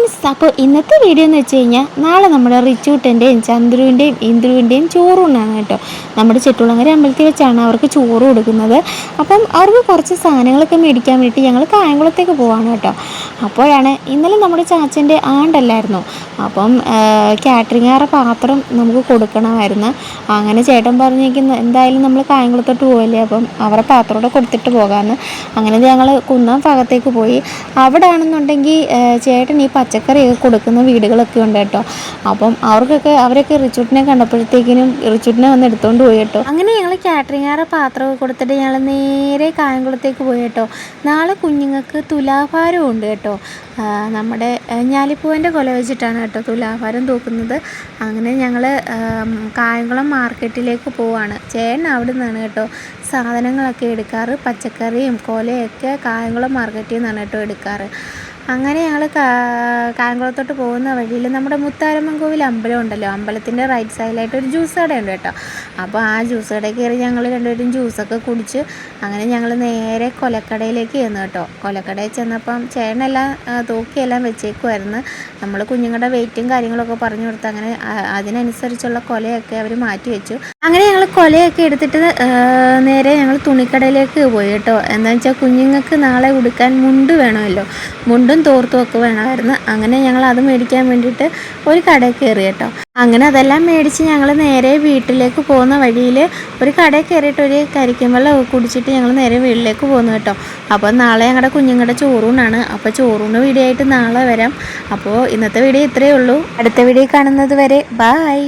Friends, അപ്പോൾ ഇന്നത്തെ video എന്ന് വെച്ച് കഴിഞ്ഞാൽ നാളെ നമ്മുടെ റിച്ചൂട്ടൻ്റെയും ചന്ദ്രുവിൻ്റെയും ഇന്ദ്രുവിൻ്റെയും ചോറൂണാണ് കേട്ടോ. നമ്മുടെ ചെട്ടുളങ്ങര അമ്പലത്തിൽ വെച്ചാണ് അവർക്ക് ചോറ് കൊടുക്കുന്നത്. അപ്പം അവർക്ക് കുറച്ച് സാധനങ്ങളൊക്കെ മേടിക്കാൻ വേണ്ടിയിട്ട് ഞങ്ങൾ കായംകുളത്തേക്ക് പോവാണ് കേട്ടോ. അപ്പോഴാണ് ഇന്നലെ നമ്മുടെ ചാച്ചൻ്റെ ആണ്ടല്ലായിരുന്നു. അപ്പം കാറ്ററിംഗുകാരുടെ പാത്രം നമുക്ക് കൊടുക്കണമായിരുന്നു. അങ്ങനെ ചേട്ടൻ പറഞ്ഞിരിക്കുന്നു എന്തായാലും നമ്മൾ കായംകുളത്തോട്ട് പോകല്ലേ, അപ്പം അവരുടെ പാത്രമോടെ കൊടുത്തിട്ട് പോകാമെന്ന്. അങ്ങനെ ഞങ്ങൾ കുന്നം ഭാഗത്തേക്ക് പോയി. അവിടെ ആണെന്നുണ്ടെങ്കിൽ ചേട്ടൻ ഈ പച്ചക്കറിയൊക്കെ കൊടുക്കുന്ന വീടുകളൊക്കെ ഉണ്ട് കേട്ടോ. അപ്പം അവരൊക്കെ റിച്ചൂട്ടിനെ കണ്ടപ്പോഴത്തേക്കിനും റിച്ചൂട്ടിനെ വന്ന് എടുത്തുകൊണ്ട് പോയി കേട്ടോ. അങ്ങനെ ഞങ്ങൾ കാറ്ററിംഗുകാരുടെ പാത്രമൊക്കെ കൊടുത്തിട്ട് ഞങ്ങൾ നേരെ കായംകുളത്തേക്ക് പോയി കേട്ടോ. നാളെ കുഞ്ഞുങ്ങൾക്ക് തുലാഭാരം ഉണ്ട് കേട്ടോ. നമ്മുടെ ഞാലിപ്പൂവിൻ്റെ കൊല വെച്ചിട്ടാണ് കേട്ടോ തുലാഭാരം തൂക്കുന്നത്. അങ്ങനെ ഞങ്ങൾ കായംകുളം മാർക്കറ്റിലേക്ക് പോവാണ്. ചേട്ടൻ അവിടെ നിന്നാണ് കേട്ടോ സാധനങ്ങളൊക്കെ എടുക്കാറ്. പച്ചക്കറിയും കൊലയൊക്കെ കായംകുളം മാർക്കറ്റിൽ നിന്നാണ് കേട്ടോ എടുക്കാറ്. അങ്ങനെ ഞങ്ങൾ കായംകുളത്തോട്ട് പോകുന്ന വഴിയിൽ നമ്മുടെ മുത്താരമ്മൻ കോവിൽ അമ്പലം ഉണ്ടല്ലോ, അമ്പലത്തിൻ്റെ റൈറ്റ് സൈഡിലായിട്ട് ഒരു ജ്യൂസ് കടയുണ്ട് കേട്ടോ. അപ്പോൾ ആ ജ്യൂസ് കടയിൽ കയറി ഞങ്ങൾ രണ്ടുപേരും ജ്യൂസൊക്കെ കുടിച്ച് അങ്ങനെ ഞങ്ങൾ നേരെ കൊലക്കടയിലേക്ക് ചെന്നു കേട്ടോ. കൊലക്കടയിൽ ചെന്നപ്പം ചേട്ടനെല്ലാം തൂക്കിയെല്ലാം വെച്ചേക്കുമായിരുന്നു. നമ്മൾ കുഞ്ഞുങ്ങളുടെ വെയിറ്റും കാര്യങ്ങളൊക്കെ പറഞ്ഞു കൊടുത്ത് അങ്ങനെ അതിനനുസരിച്ചുള്ള കൊലയൊക്കെ അവർ മാറ്റി വെച്ചു. അങ്ങനെ ഞങ്ങൾ കൊലയൊക്കെ എടുത്തിട്ട് നേരെ ഞങ്ങൾ തുണിക്കടയിലേക്ക് പോയി കേട്ടോ. എന്താണെന്ന് വെച്ചാൽ കുഞ്ഞുങ്ങൾക്ക് നാളെ ഉടുക്കാൻ മുണ്ട് വേണമല്ലോ, മുണ്ടും തോർത്തും ഒക്കെ വേണമായിരുന്നു. അങ്ങനെ ഞങ്ങൾ അത് മേടിക്കാൻ വേണ്ടിയിട്ട് ഒരു കടയിൽ കയറി കേട്ടോ. അങ്ങനെ അതെല്ലാം മേടിച്ച് ഞങ്ങൾ നേരെ വീട്ടിലേക്ക് പോകുന്ന വഴിയിൽ ഒരു കടയിൽ കയറിയിട്ട് ഒരു കരിക്കും വെള്ളം കുടിച്ചിട്ട് ഞങ്ങൾ നേരെ വീട്ടിലേക്ക് പോകുന്നു കേട്ടോ. അപ്പോൾ നാളെ ഞങ്ങളുടെ കുഞ്ഞുങ്ങളുടെ ചോറൂണാണ്. അപ്പോൾ ചോറൂണ് വീഡിയോ ആയിട്ട് നാളെ വരാം. അപ്പോൾ ഇന്നത്തെ വീഡിയോ ഇത്രയേ ഉള്ളൂ. അടുത്ത വീഡിയോ കാണുന്നത് വരെ ബായ്.